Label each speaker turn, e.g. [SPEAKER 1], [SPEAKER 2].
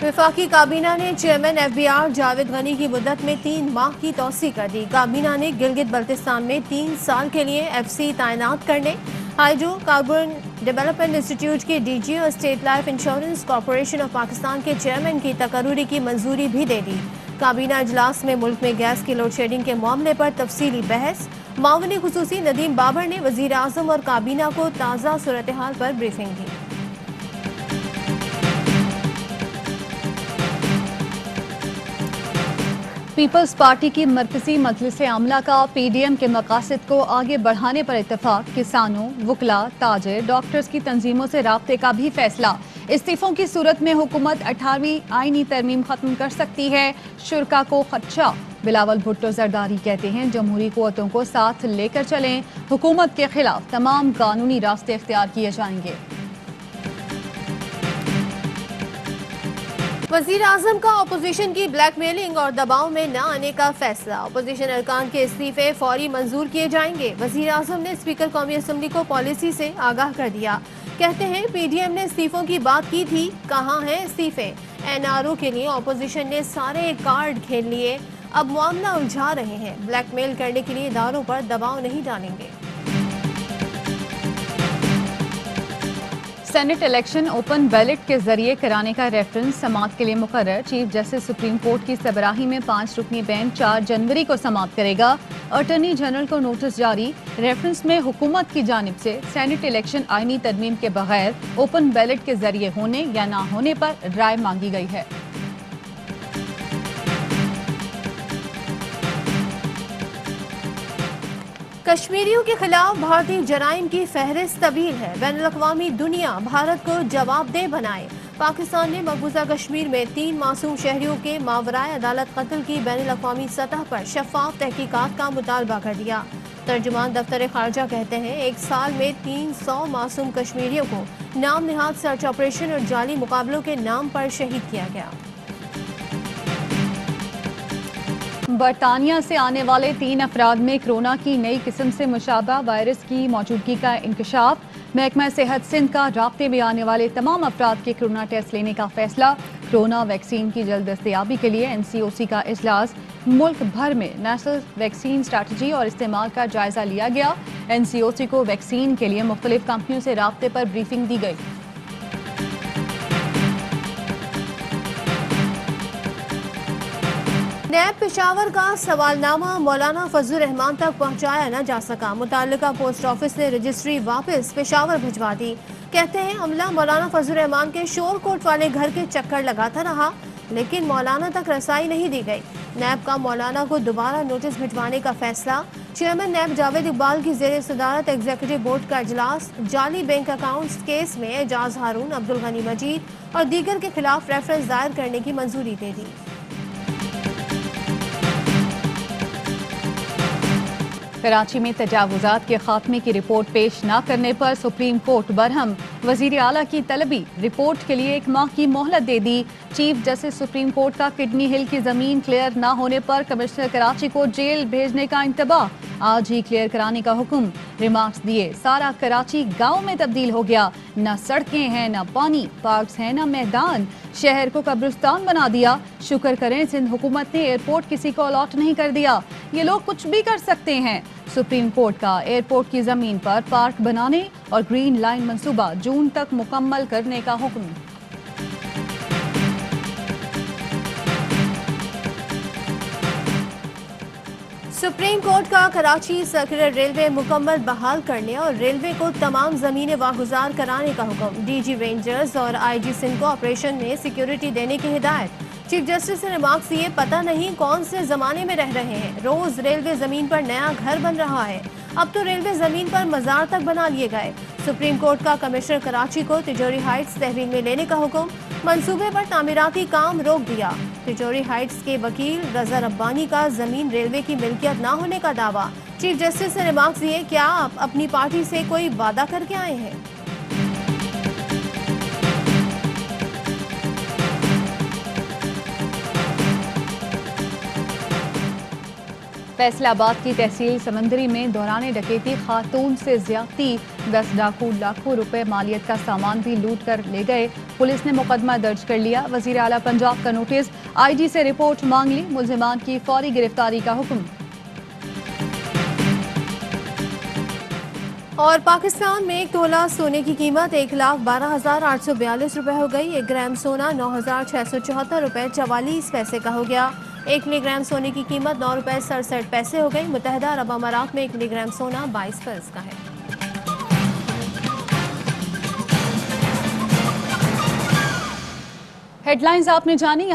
[SPEAKER 1] वफाकी काबीना ने चेयरमैन FBR जावेद गनी की मुद्दत में 3 माह की तौसी कर दी। काबीना ने गिलगित बल्तिस्तान में 3 साल के लिए FC तैनात करने, हाइड्रो कार्बन डेवलपमेंट इंस्टीट्यूट के DG और state life insurance corporation of Pakistan के चेयरमैन की तकर्रुरी की मंजूरी भी दे दी। काबीना इजलास में मुल्क में गैस की लोड शेडिंग के मामले पर तफसीली बहस। मामले खुसूसी नदीम बाबर ने वजीर आजम और काबीना को ताज़ा सूरत हाल पर ब्रीफिंग दी।
[SPEAKER 2] पीपल्स पार्टी की मरकजी मजलिस आमला का PDM के मकासद को आगे बढ़ाने पर इत्तफाक। किसानों, वुकला, ताजिर, डॉक्टर्स की तंजीमों से राब्ते का भी फैसला। इस्तीफों की सूरत में हुकूमत 18वीं आईनी तरमीम खत्म कर सकती है, शुरका को खदशा। बिलावल भुट्टो जरदारी कहते हैं जमहूरी कुव्वतों को साथ लेकर चलें, हुकूमत के खिलाफ तमाम कानूनी रास्ते इख्तियार किए जाएंगे।
[SPEAKER 1] वजीर आजम का अपोजिशन की ब्लैकमेलिंग और दबाव में न आने का फैसला। अपोजिशन अरकान के इस्तीफे फौरी मंजूर किए जाएंगे। वजीर आजम ने स्पीकर कौमी असम्बली को पॉलिसी से आगाह कर दिया। कहते हैं PDM ने इस्तीफों की बात की थी, कहाँ हैं इस्तीफे। NRO के लिए अपोजिशन ने सारे कार्ड खेल लिए, अब मामला उलझा रहे हैं। ब्लैकमेल करने के लिए इदारों पर दबाव नहीं डालेंगे।
[SPEAKER 2] सेनेट इलेक्शन ओपन बैलेट के जरिए कराने का रेफरेंस समाअत के लिए मुकर्रर। चीफ जस्टिस सुप्रीम कोर्ट की सरबराही में 5 रुकनी बेंच 4 जनवरी को समाअत करेगा। अटॉर्नी जनरल को नोटिस जारी। रेफरेंस में हुकूमत की जानिब से सेनेट इलेक्शन आईनी तरमीम के बगैर ओपन बैलेट के जरिए होने या ना होने पर राय मांगी गई है।
[SPEAKER 1] कश्मीरियों के खिलाफ भारतीय जराइम की फहरिस्त तवील है। बैनुल-अक़वामी दुनिया भारत को जवाबदेह बनाए। पाकिस्तान ने मकबूजा कश्मीर में 3 मासूम शहरियों के मावराए अदालत कत्ल की बैनुल-अक़वामी सतह पर शफाफ तहकीकात का मुतालबा कर दिया। तर्जुमान दफ्तर खारजा कहते हैं 1 साल में 300 मासूम कश्मीरियों को नाम निहाद सर्च ऑपरेशन और जाली मुकाबलों के नाम पर शहीद किया गया।
[SPEAKER 2] बरतानिया से आने वाले 3 अफराद में कोरोना की नई किस्म से मुशाबा वायरस की मौजूदगी का इंकशाफ। महकमा सेहत सिंध का राब्ते में आने वाले तमाम अफराद के कोरोना टेस्ट लेने का फैसला। कोरोना वैक्सीन की जल्द दस्तयाबी के लिए NCOC का इजलास। मुल्क भर में नेशनल वैक्सीन स्ट्रैटेजी और इस्तेमाल का जायजा लिया गया। NCOC को वैक्सीन के लिए मुख्तलिफ कंपनियों से राब्ते पर ब्रीफिंग दी गई।
[SPEAKER 1] नैब पेशावर का सवालनामा मौलाना फजलुर रहमान तक पहुंचाया न जा सका। मुताल्लिका पोस्ट ऑफिस ने रजिस्ट्री वापस पेशावर भिजवा दी। कहते हैं अमला मौलाना फजलुर रहमान के शोर कोट वाले घर के चक्कर लगाता रहा, लेकिन मौलाना तक रसाई नहीं दी गई। नैब का मौलाना को दोबारा नोटिस भिजवाने का फैसला। चेयरमैन नैब जावेद इकबाल की जेर सदारत एग्जीक्यूटिव बोर्ड का इजलास। जाली बैंक अकाउंट्स केस में एजाज हारून, अब्दुल गनी मजीद और दीगर के खिलाफ रेफरेंस दायर करने की मंजूरी दे दी।
[SPEAKER 2] कराची में तजावुजात के खात्मे की रिपोर्ट पेश न करने पर सुप्रीम कोर्ट बरहम। वजीर आला की तलबी। रिपोर्ट के लिए 1 माह की मोहलत दे दी। चीफ जस्टिस सुप्रीम कोर्ट का किडनी हिल की जमीन क्लियर न होने पर कमिश्नर कराची को जेल भेजने का इंतबाह। आज ही क्लियर कराने का हुक्म। रिमार्क्स दिए सारा कराची गांव में तब्दील हो गया। न सड़कें हैं, न पानी, पार्क्स हैं, न मैदान। शहर को कब्रिस्तान बना दिया। शुक्र करें सिंध हुकूमत ने एयरपोर्ट किसी को अलॉट नहीं कर दिया। ये लोग कुछ भी कर सकते हैं। सुप्रीम कोर्ट का एयरपोर्ट की जमीन पर पार्क बनाने और ग्रीन लाइन मंसूबा जून तक मुकम्मल करने का हुक्म।
[SPEAKER 1] सुप्रीम कोर्ट का कराची सर्कुलर रेलवे मुकम्मल बहाल करने और रेलवे को तमाम जमीनें वागुजार कराने का हुक्म। DG रेंजर्स और IG सिंध को ऑपरेशन में सिक्योरिटी देने की हिदायत। चीफ जस्टिस ने रिमार्क्स दिए पता नहीं कौन से जमाने में रह रहे हैं। रोज रेलवे जमीन पर नया घर बन रहा है, अब तो रेलवे जमीन पर मजार तक बना लिए गए। सुप्रीम कोर्ट का कमिश्नर कराची को तिजोरी हाइट्स तहवील में लेने का हुक्म। मंसूबे पर तामीराती काम रोक दिया। तिजोरी हाइट्स के वकील रजा रब्बानी का जमीन रेलवे की मिल्कियत न होने का दावा। चीफ जस्टिस ने रिमार्क्स दिए क्या आप अपनी पार्टी से कोई वादा करके आए हैं?
[SPEAKER 2] फैसला आबाद की तहसील समंदरी में दौरान डकैती खातून से ज्यादती, 10 डाकू लाखों रुपए मालियत का सामान भी लूट कर ले गए। पुलिस ने मुकदमा दर्ज कर लिया। वजीर आला पंजाब का नोटिस, IG से रिपोर्ट मांग ली। मुल्जिमान की फौरी गिरफ्तारी का हुक्म।
[SPEAKER 1] और पाकिस्तान में 1 तोला सोने की कीमत 1,12,842 रुपए हो गई। 1 ग्राम सोना 9,674 रुपए 44 पैसे का हो गया। 1 मिलीग्राम सोने की कीमत 9 रुपए 67 पैसे हो गई। मुत्तहिदा अरब अमारात में 1 मिलीग्राम सोना 22 फीसद का है।
[SPEAKER 2] हेडलाइंस आपने जानी।